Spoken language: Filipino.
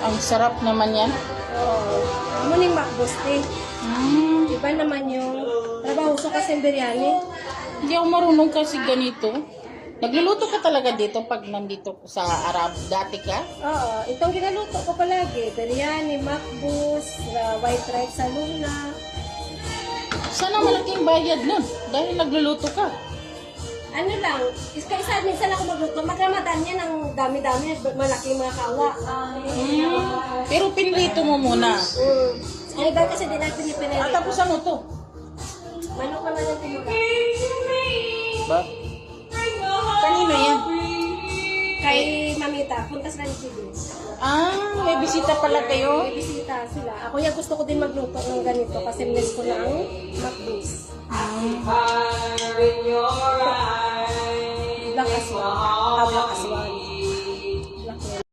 Ang sarap naman yan. Oo. Muning makbos eh. Mm. Iba naman yung trabaho ko kasi biryani. Hindi ako marunong kasi ganito. Nagluluto ka talaga dito pag nandito sa Arab? Dati ka? Oo. Itong ginaluto ko palagi. Biryani, makbos, white rice sa luna. Sana malaking bayad nun dahil nagluluto ka. Ano lang, isa minsan ako magluto. Magramatan yan ng dami-dami, malaking mga kawa. Pero pinrito mo muna. Ay, iba kasi din natin yung pinili. Tapos ano to? Manok naman yung tinula. Ba? Kanino yan? Kay Mamita, punta sila ni Chibi. May bisita pala kayo? May bisita sila. Ako yung gusto ko din magluto ng ganito kasi miss ko na ang makbus. Black aswan. Black aswan.